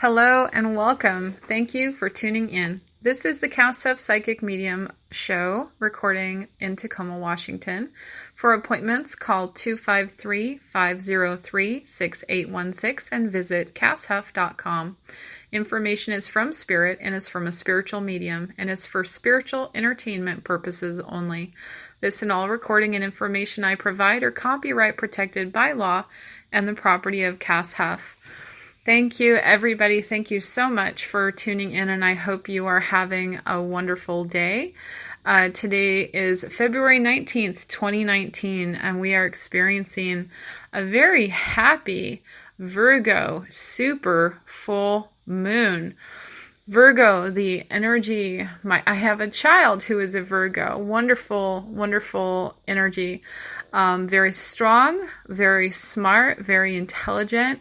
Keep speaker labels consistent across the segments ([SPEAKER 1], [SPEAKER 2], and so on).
[SPEAKER 1] Hello and welcome. Thank you for tuning in. This is the Cast Of Psychic Medium show recording in Tacoma, Washington. For appointments, call 253-503-6816 and visit casshuff.com. Information is from Spirit and is from a spiritual medium and is for spiritual entertainment purposes only. This and all recording and information I provide are copyright protected by law and the property of Cass Huff. Thank you, everybody. Thank you so much for tuning in, and I hope you are having a wonderful day. Today is February 19th, 2019, and we are experiencing a very happy Virgo super full moon. Virgo, the energy, I have a child who is a Virgo. Wonderful, wonderful energy. Very strong, very smart, very intelligent,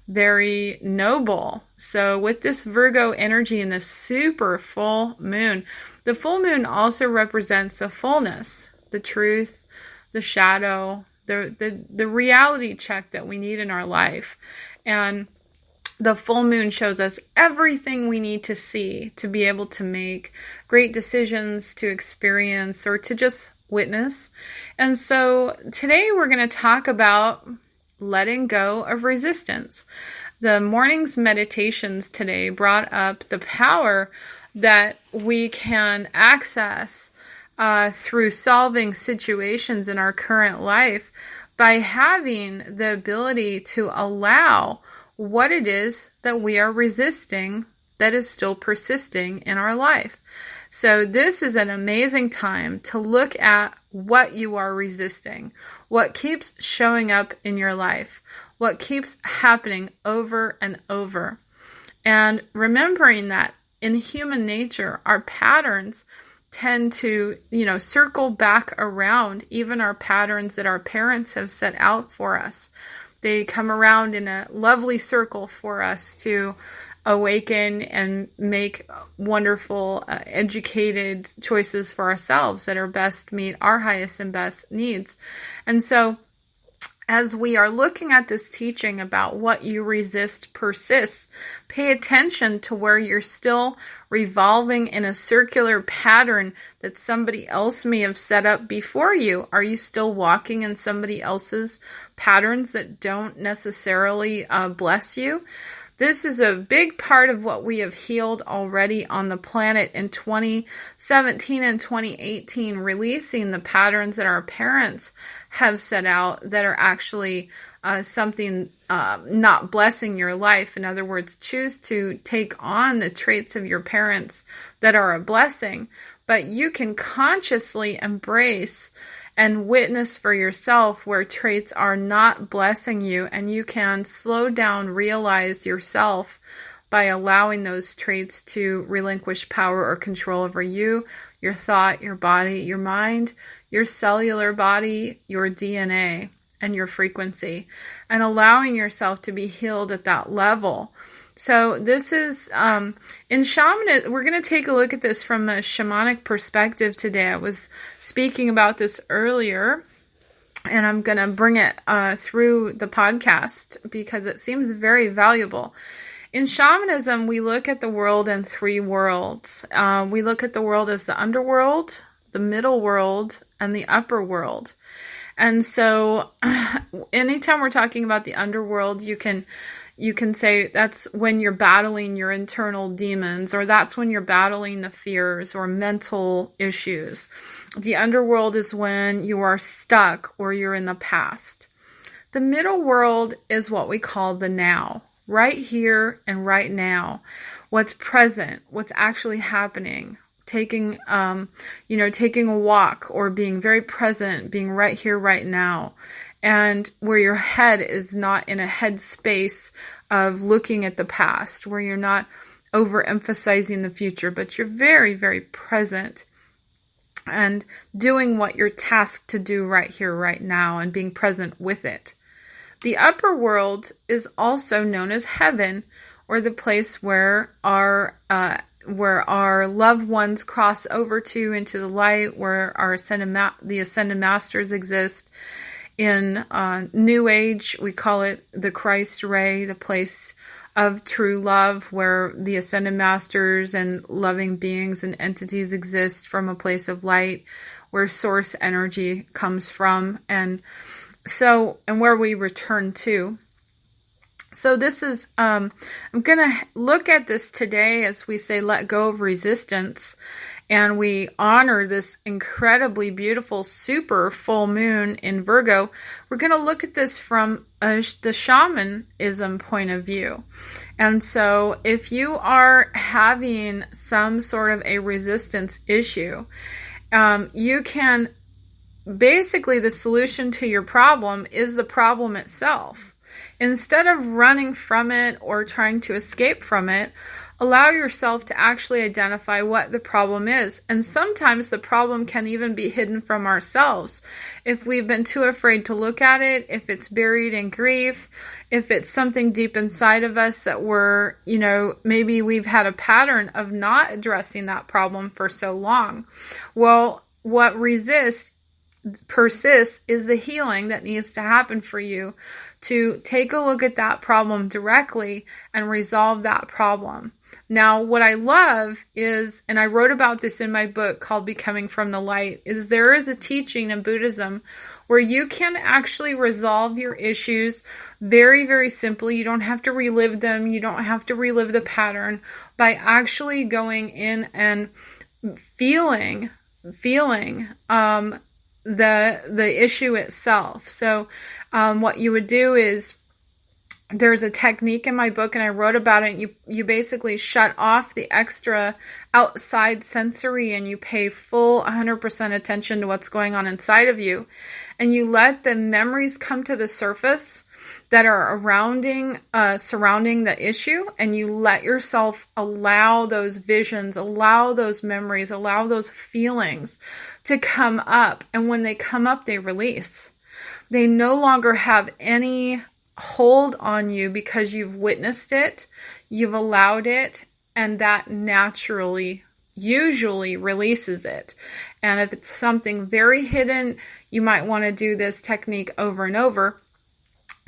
[SPEAKER 1] very noble. So with this Virgo energy and this super full moon, the full moon also represents the fullness, the truth, the shadow, the reality check that we need in our life. And the full moon shows us everything we need to see to be able to make great decisions, to experience, or to just witness. And so today we're going to talk about letting go of resistance. The morning's meditations today brought up the power that we can access through solving situations in our current life by having the ability to allow what it is that we are resisting that is still persisting in our life. So this is an amazing time to look at what you are resisting, what keeps showing up in your life, what keeps happening over and over. And remembering that in human nature, our patterns tend to, circle back around even our patterns that our parents have set out for us. They come around in a lovely circle for us to awaken and make wonderful, educated choices for ourselves that are best meet our highest and best needs. And so as we are looking at this teaching about what you resist persists, pay attention to where you're still revolving in a circular pattern that somebody else may have set up before you. Are you still walking in somebody else's patterns that don't necessarily bless you? This is a big part of what we have healed already on the planet in 2017 and 2018, releasing the patterns that our parents have set out that are actually something not blessing your life. In other words, choose to take on the traits of your parents that are a blessing, but you can consciously embrace and witness for yourself where traits are not blessing you, and you can slow down, realize yourself by allowing those traits to relinquish power or control over you, your thought, your body, your mind, your cellular body, your DNA, and your frequency, and allowing yourself to be healed at that level. So this is, in shamanism, we're going to take a look at this from a shamanic perspective today. I was speaking about this earlier, and I'm going to bring it through the podcast because it seems very valuable. In shamanism, we look at the world in three worlds. We look at the world as the underworld, the middle world, and the upper world. And so anytime we're talking about the underworld, you can say that's when you're battling your internal demons, or that's when you're battling the fears or mental issues. The underworld is when you are stuck or you're in the past. The middle world is what we call the now, right here and right now. What's present, what's actually happening. Taking a walk or being very present, being right here, right now. And where your head is not in a head space of looking at the past, where you're not overemphasizing the future, but you're very, very present and doing what you're tasked to do right here, right now, and being present with it. The upper world is also known as heaven, or the place where our loved ones cross over into the light, where the ascended masters exist. In New Age, we call it the Christ Ray, the place of true love, where the ascended masters and loving beings and entities exist from a place of light, where source energy comes from, and where we return to. So this is, I'm going to look at this today as we say, let go of resistance. And we honor this incredibly beautiful super full moon in Virgo. We're going to look at this from the shamanism point of view. And so if you are having some sort of a resistance issue, you can, basically the solution to your problem is the problem itself. Instead of running from it or trying to escape from it, allow yourself to actually identify what the problem is. And sometimes the problem can even be hidden from ourselves. If we've been too afraid to look at it, if it's buried in grief, if it's something deep inside of us that we're, maybe we've had a pattern of not addressing that problem for so long. Well, what persists is the healing that needs to happen for you to take a look at that problem directly and resolve that problem. Now, what I love is, and I wrote about this in my book called Becoming from the Light, is there is a teaching in Buddhism where you can actually resolve your issues very, very simply. You don't have to relive them. You don't have to relive the pattern by actually going in and feeling the issue itself. So what you would do is, there's a technique in my book and I wrote about it. You basically shut off the extra outside sensory and you pay full 100% attention to what's going on inside of you. And you let the memories come to the surface that are surrounding the issue. And you let yourself allow those visions, allow those memories, allow those feelings to come up. And when they come up, they release. They no longer have any hold on you because you've witnessed it, you've allowed it, and that naturally usually releases it. And if it's something very hidden, you might want to do this technique over and over.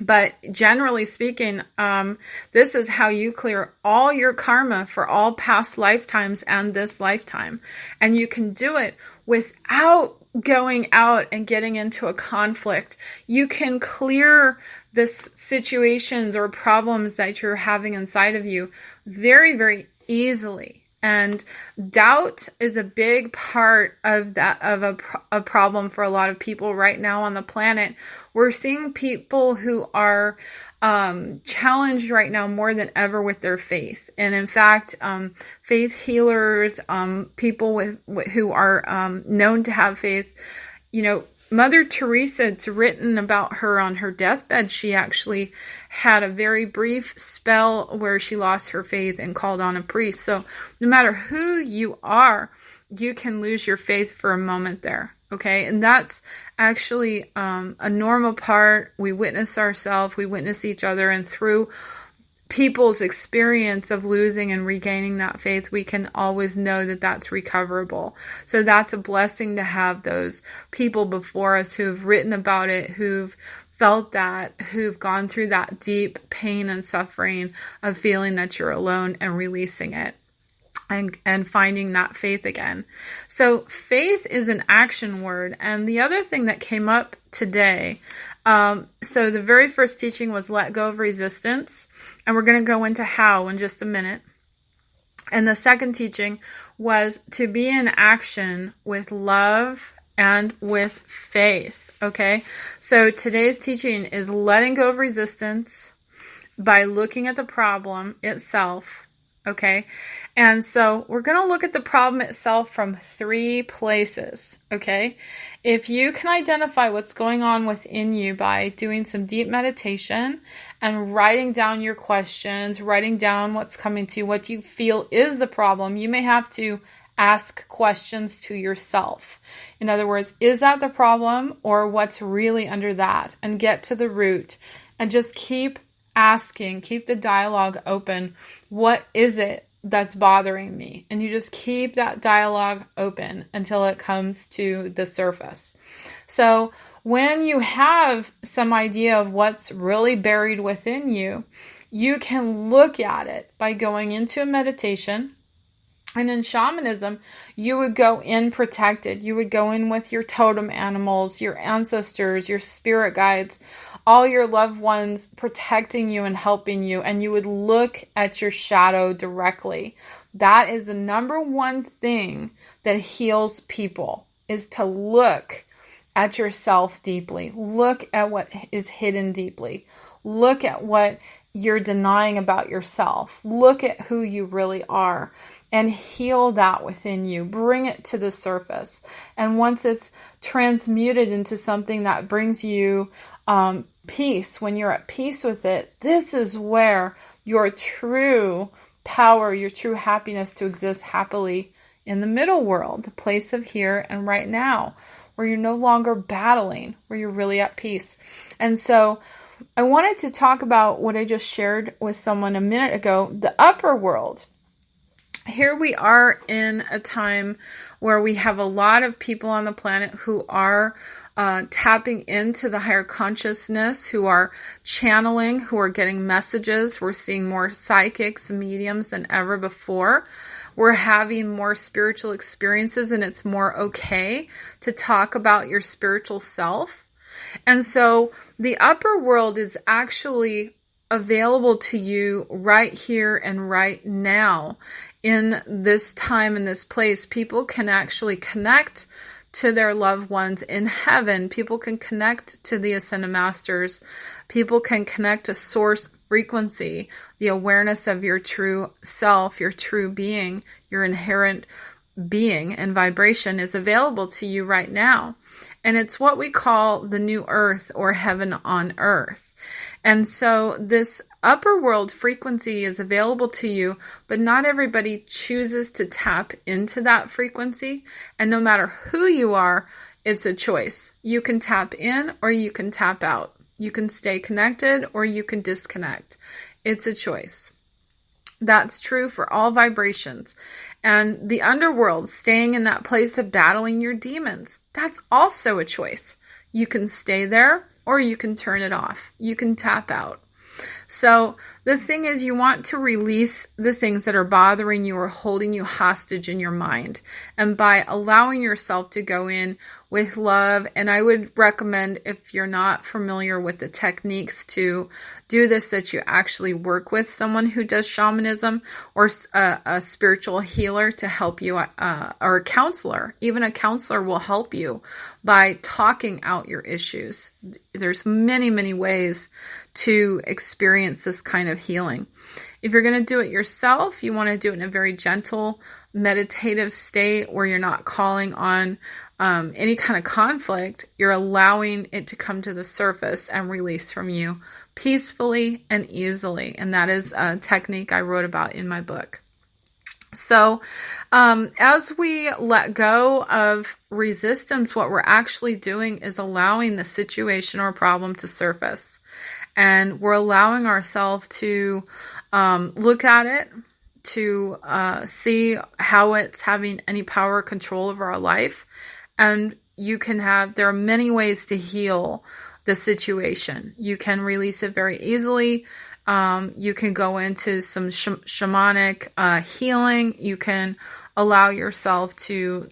[SPEAKER 1] But generally speaking, this is how you clear all your karma for all past lifetimes and this lifetime. And you can do it without going out and getting into a conflict. You can clear the situations or problems that you're having inside of you very, very easily. And doubt is a big part of that, of a problem for a lot of people right now on the planet. We're seeing people who are challenged right now more than ever with their faith. And in fact, faith healers, people who are known to have faith, Mother Teresa, it's written about her on her deathbed. She actually had a very brief spell where she lost her faith and called on a priest. So no matter who you are, you can lose your faith for a moment there. Okay. And that's actually a normal part. We witness ourselves, we witness each other, and through people's experience of losing and regaining that faith, we can always know that that's recoverable. So that's a blessing to have those people before us who've written about it, who've felt that, who've gone through that deep pain and suffering of feeling that you're alone and releasing it. And finding that faith again. So faith is an action word. And the other thing that came up today, so the very first teaching was let go of resistance. And we're going to go into how in just a minute. And the second teaching was to be in action with love and with faith. Okay. So today's teaching is letting go of resistance by looking at the problem itself. Okay. And so we're going to look at the problem itself from 3 places. Okay. If you can identify what's going on within you by doing some deep meditation and writing down your questions, writing down what's coming to you, what you feel is the problem, you may have to ask questions to yourself. In other words, is that the problem or what's really under that? And get to the root and just keep asking, keep the dialogue open. What is it that's bothering me? And you just keep that dialogue open until it comes to the surface. So when you have some idea of what's really buried within you, you can look at it by going into a meditation. And in shamanism, you would go in protected. You would go in with your totem animals, your ancestors, your spirit guides, all your loved ones protecting you and helping you. And you would look at your shadow directly. That is the number one thing that heals people, is to look at yourself deeply. Look at what is hidden deeply. Look at what you're denying about yourself. Look at who you really are and heal that within you. Bring it to the surface. And once it's transmuted into something that brings you peace, when you're at peace with it, this is where your true power, your true happiness to exist happily in the middle world, the place of here and right now, where you're no longer battling, where you're really at peace. And so I wanted to talk about what I just shared with someone a minute ago, the upper world. Here we are in a time where we have a lot of people on the planet who are tapping into the higher consciousness, who are channeling, who are getting messages. We're seeing more psychics, mediums than ever before. We're having more spiritual experiences, and it's more okay to talk about your spiritual self. And so the upper world is actually available to you right here and right now in this time, in this place. People can actually connect to their loved ones in heaven. People can connect to the Ascended Masters. People can connect to source frequency, the awareness of your true self, your true being, your inherent being and vibration is available to you right now. And it's what we call the new earth, or heaven on earth. And so this upper world frequency is available to you, but not everybody chooses to tap into that frequency. And no matter who you are, it's a choice. You can tap in or you can tap out. You can stay connected or you can disconnect. It's a choice. That's true for all vibrations. And the underworld, staying in that place of battling your demons, that's also a choice. You can stay there or you can turn it off. You can tap out. So the thing is, you want to release the things that are bothering you or holding you hostage in your mind. And by allowing yourself to go in with love, and I would recommend, if you're not familiar with the techniques to do this, that you actually work with someone who does shamanism or a spiritual healer to help you, or a counselor. Even a counselor will help you by talking out your issues. There's many, many ways to experience this kind of healing. If you're going to do it yourself, you want to do it in a very gentle, meditative state where you're not calling on any kind of conflict. You're allowing it to come to the surface and release from you peacefully and easily. And that is a technique I wrote about in my book. So as we let go of resistance, what we're actually doing is allowing the situation or problem to surface. And we're allowing ourselves to look at it, to see how it's having any power or control over our life. And there are many ways to heal the situation. You can release it very easily. You can go into some shamanic healing. You can allow yourself to,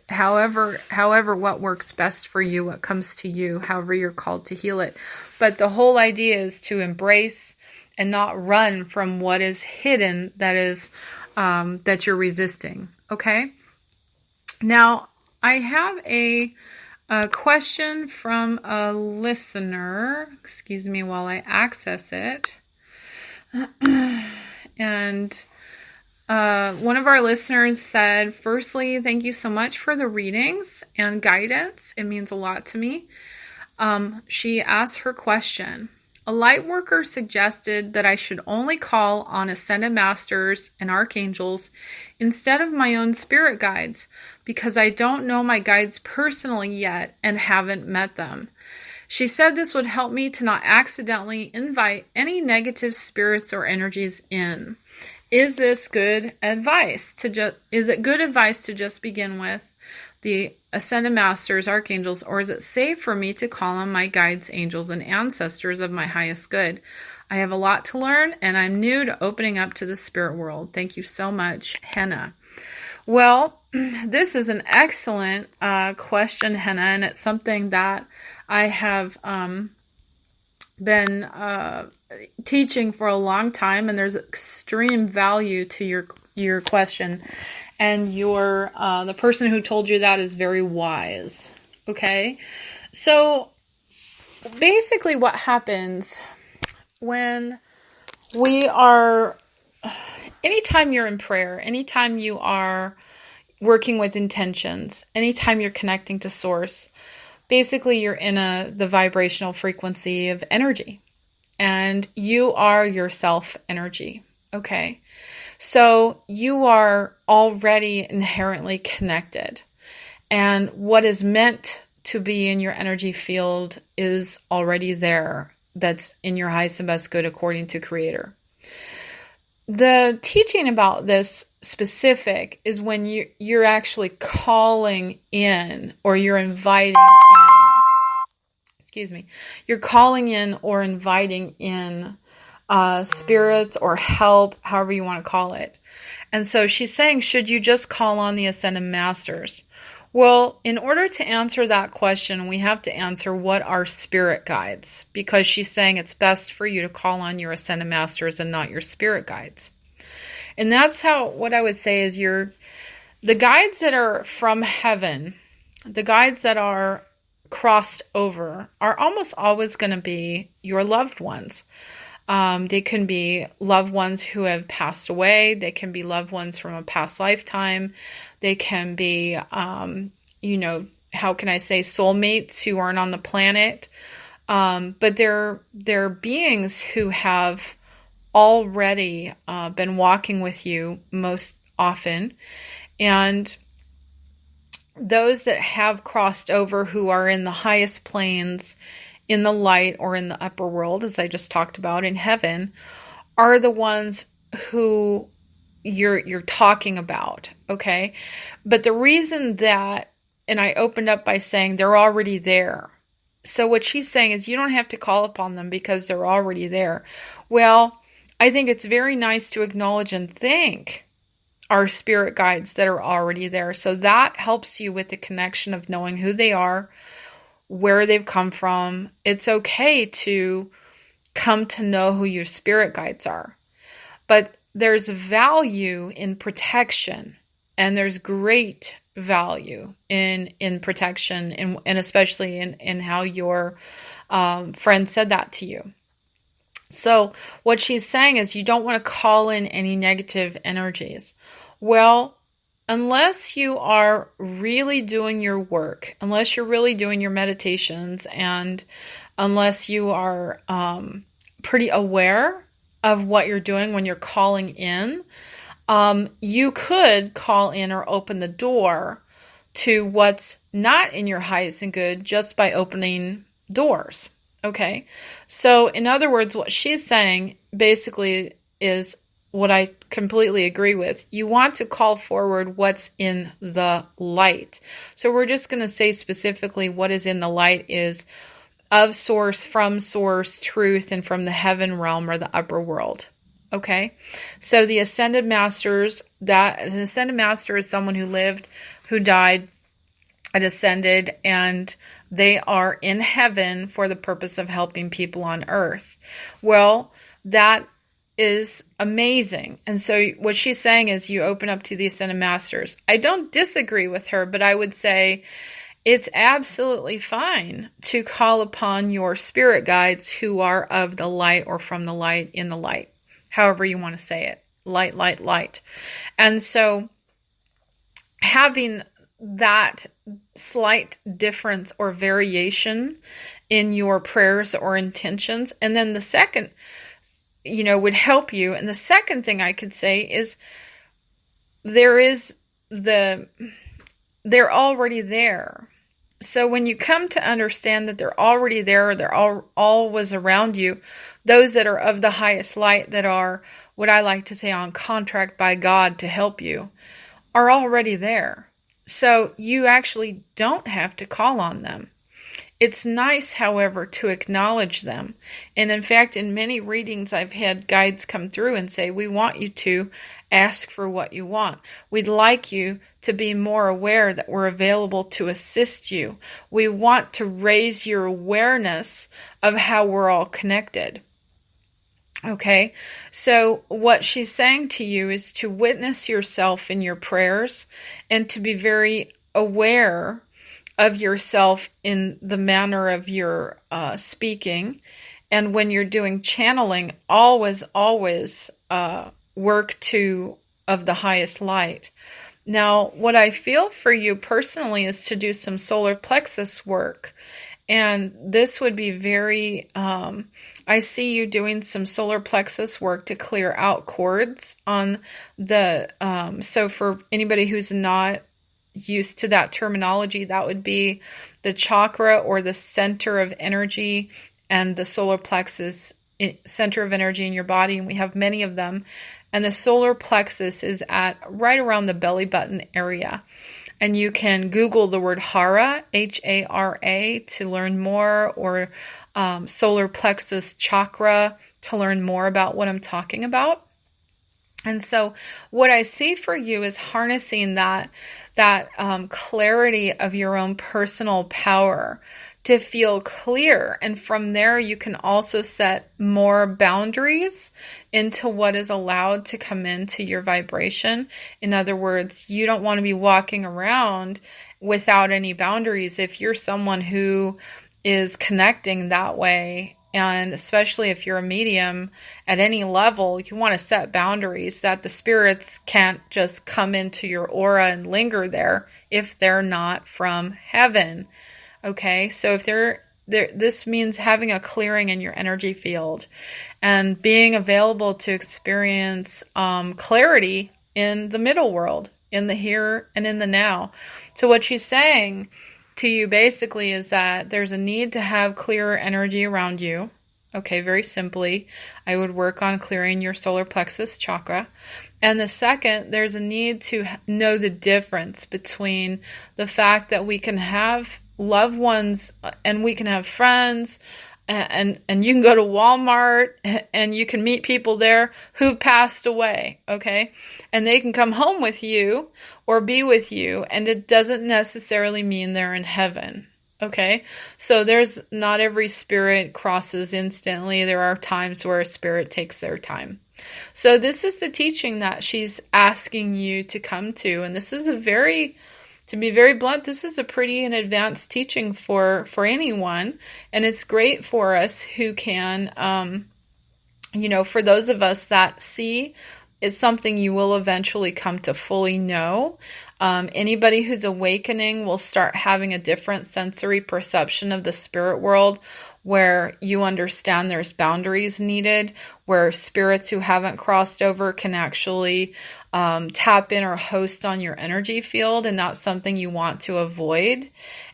[SPEAKER 1] however what works best for you, what comes to you, however you're called to heal it. But the whole idea is to embrace and not run from what is hidden, that is that you're resisting. Okay? Now, I have a question from a listener. Excuse me while I access it. And one of our listeners said, firstly, thank you so much for the readings and guidance. It means a lot to me. She asked her question. A light worker suggested that I should only call on ascended masters and archangels instead of my own spirit guides, because I don't know my guides personally yet and haven't met them. She said this would help me to not accidentally invite any negative spirits or energies in. is this good advice is it good advice to just begin with the ascended masters, archangels, or is it safe for me to call on my guides, angels, and ancestors of my highest good? I have a lot to learn, and I'm new to opening up to the spirit world. Thank you so much, Henna. Well, this is an excellent question, Henna, and it's something that I have been teaching for a long time, and there's extreme value to your question, and the person who told you that is very wise. Okay, so basically, what happens when we are, anytime you're in prayer, anytime you are working with intentions, anytime you're connecting to source, basically you're in the vibrational frequency of energy, and you are yourself energy. Okay, so you are already inherently connected, and what is meant to be in your energy field is already there. That's in your highest and best good according to Creator. The teaching about this specific is when you're actually calling in, or you're inviting in. Excuse me. You're calling in or inviting in spirits or help, however you want to call it. And so she's saying, should you just call on the Ascended Masters? Well, in order to answer that question, we have to answer what are spirit guides, because she's saying it's best for you to call on your Ascended Masters and not your spirit guides. And that's what I would say is the guides that are from heaven, the guides that are crossed over, are almost always going to be your loved ones. They can be loved ones who have passed away. They can be loved ones from a past lifetime. They can be, how can I say, soulmates who aren't on the planet. But they're beings who have already been walking with you most often. And those that have crossed over, who are in the highest planes, in the light or in the upper world, as I just talked about, in heaven, are the ones who you're talking about, okay? But the reason that, and I opened up by saying they're already there. So what she's saying is you don't have to call upon them because they're already there. Well, I think it's very nice to acknowledge and thank our spirit guides that are already there. So that helps you with the connection of knowing who they are, where they've come from. It's okay to come to know who your spirit guides are. But there's value in protection, and there's great value in protection, and especially in how your friend said that to you. So what she's saying is you don't want to call in any negative energies. Well, unless you are really doing your work, unless you're really doing your meditations, and unless you are pretty aware of what you're doing when you're calling in, you could call in or open the door to what's not in your highest and good just by opening doors. Okay, so in other words, what she's saying basically is what I completely agree with. You want to call forward what's in the light. So we're just going to say specifically what is in the light is of source, from source, truth, and from the heaven realm or the upper world. Okay, so the Ascended Masters, an Ascended Master is someone who lived, who died, and ascended, and they are in heaven for the purpose of helping people on earth. Well, that is amazing. And so what she's saying is you open up to the Ascended Masters. I don't disagree with her, but I would say it's absolutely fine to call upon your spirit guides who are of the light or from the light, in the light, however you want to say it. Light, light, light. And so having that slight difference or variation in your prayers or intentions. And then the second, would help you. And the second thing I could say is they're already there. So when you come to understand that they're already there, they're always around you, those that are of the highest light, that are what I like to say, on contract by God to help you, are already there. So you actually don't have to call on them. It's nice, however, to acknowledge them. And in fact, in many readings, I've had guides come through and say, we want you to ask for what you want. We'd like you to be more aware that we're available to assist you. We want to raise your awareness of how we're all connected. Okay, so what she's saying to you is to witness yourself in your prayers and to be very aware of yourself in the manner of your speaking. And when you're doing channeling, always work of the highest light. Now, what I feel for you personally is to do some solar plexus work. And this would be very, I see you doing some solar plexus work to clear out cords on the, so for anybody who's not used to that terminology, that would be the chakra or the center of energy, and the solar plexus, center of energy in your body. And we have many of them. And the solar plexus is at right around the belly button area. And you can Google the word Hara, Hara, to learn more, or solar plexus chakra to learn more about what I'm talking about. And so what I see for you is harnessing that clarity of your own personal power to feel clear. And from there, you can also set more boundaries into what is allowed to come into your vibration. In other words, you don't want to be walking around without any boundaries if you're someone who is connecting that way. And especially if you're a medium at any level, you want to set boundaries that the spirits can't just come into your aura and linger there if they're not from heaven. Okay, so if this means having a clearing in your energy field and being available to experience clarity in the middle world, in the here and in the now. So what she's saying to you basically is that there's a need to have clearer energy around you. Okay, very simply, I would work on clearing your solar plexus chakra. And the second, there's a need to know the difference between the fact that we can have loved ones and we can have friends and you can go to Walmart and you can meet people there who passed away, okay? And they can come home with you or be with you, and it doesn't necessarily mean they're in heaven, okay? So there's not every spirit crosses instantly. There are times where a spirit takes their time. So this is the teaching that she's asking you to come to, and this is to be very blunt, this is a pretty and advanced teaching for anyone. And it's great for us who can, for those of us that see, it's something you will eventually come to fully know. Anybody who's awakening will start having a different sensory perception of the spirit world, where you understand there's boundaries needed, where spirits who haven't crossed over can actually tap in or host on your energy field, and that's something you want to avoid.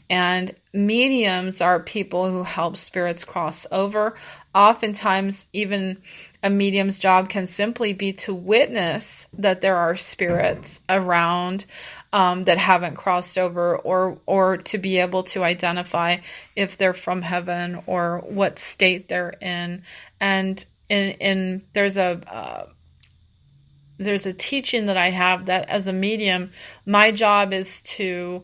[SPEAKER 1] And mediums are people who help spirits cross over. Oftentimes, even a medium's job can simply be to witness that there are spirits around that haven't crossed over, or to be able to identify if they're from heaven or what state they're in. And there's a teaching that I have that as a medium, my job is to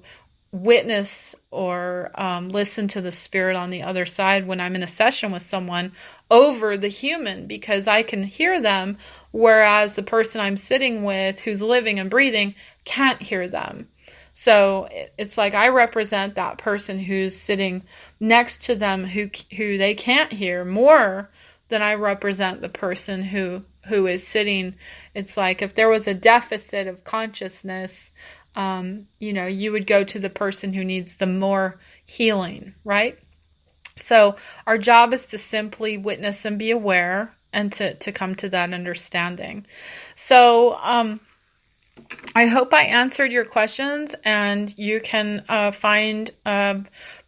[SPEAKER 1] witness or listen to the spirit on the other side when I'm in a session with someone over the human, because I can hear them, whereas the person I'm sitting with who's living and breathing can't hear them. So it's like I represent that person who's sitting next to them who they can't hear more than I represent the person who is sitting. It's like if there was a deficit of consciousness, you would go to the person who needs the more healing, right? So our job is to simply witness and be aware, and to come to that understanding. So I hope I answered your questions, and you can find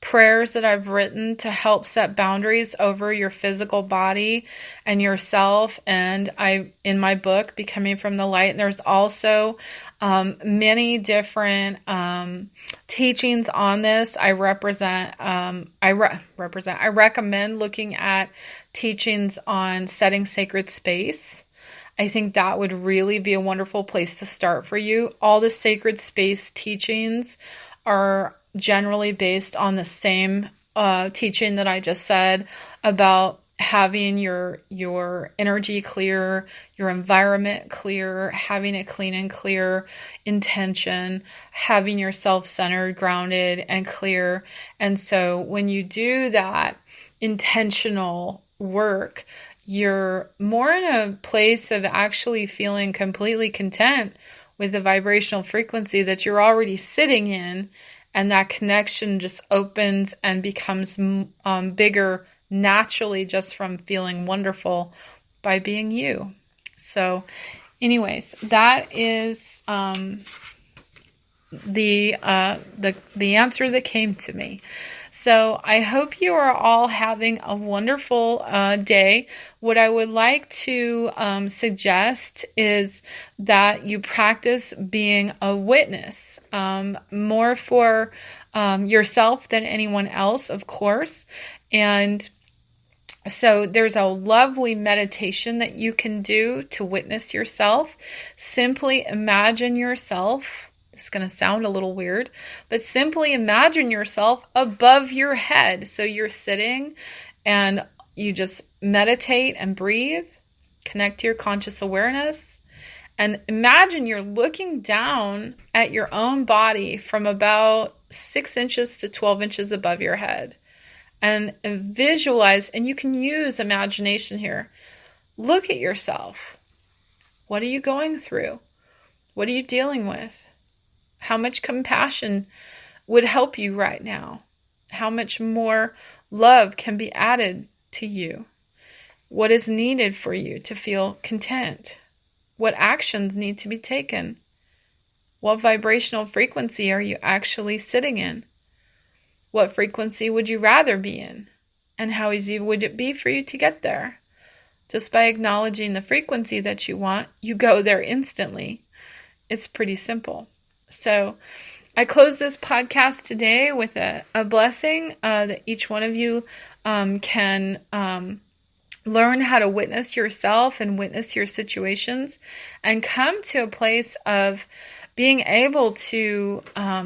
[SPEAKER 1] prayers that I've written to help set boundaries over your physical body and yourself. And in my book, Becoming from the Light, and there's also many different teachings on this. I recommend looking at teachings on setting sacred space. I think that would really be a wonderful place to start for you. All the sacred space teachings are generally based on the same teaching that I just said about having your energy clear, your environment clear, having a clean and clear intention, having yourself centered, grounded, and clear. And so when you do that intentional work, you're more in a place of actually feeling completely content with the vibrational frequency that you're already sitting in, and that connection just opens and becomes bigger naturally just from feeling wonderful by being you. So anyways, that is the answer that came to me. So I hope you are all having a wonderful day. What I would like to suggest is that you practice being a witness, more for yourself than anyone else, of course. And so there's a lovely meditation that you can do to witness yourself. Simply imagine yourself. It's going to sound a little weird, but simply imagine yourself above your head. So you're sitting and you just meditate and breathe, connect to your conscious awareness, and imagine you're looking down at your own body from about 6 inches to 12 inches above your head. And visualize, and you can use imagination here. Look at yourself. What are you going through? What are you dealing with? How much compassion would help you right now? How much more love can be added to you? What is needed for you to feel content? What actions need to be taken? What vibrational frequency are you actually sitting in? What frequency would you rather be in? And how easy would it be for you to get there? Just by acknowledging the frequency that you want, you go there instantly. It's pretty simple. So I close this podcast today with a blessing that each one of you can learn how to witness yourself and witness your situations and come to a place of being able to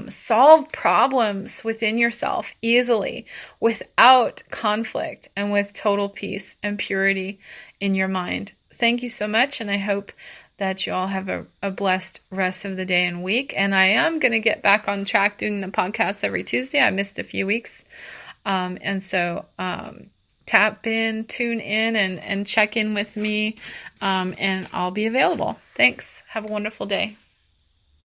[SPEAKER 1] solve problems within yourself easily without conflict and with total peace and purity in your mind. Thank you so much, and I hope that you all have a blessed rest of the day and week. And I am going to get back on track doing the podcast every Tuesday. I missed a few weeks. And so tap in, tune in, and check in with me, and I'll be available. Thanks. Have a wonderful day.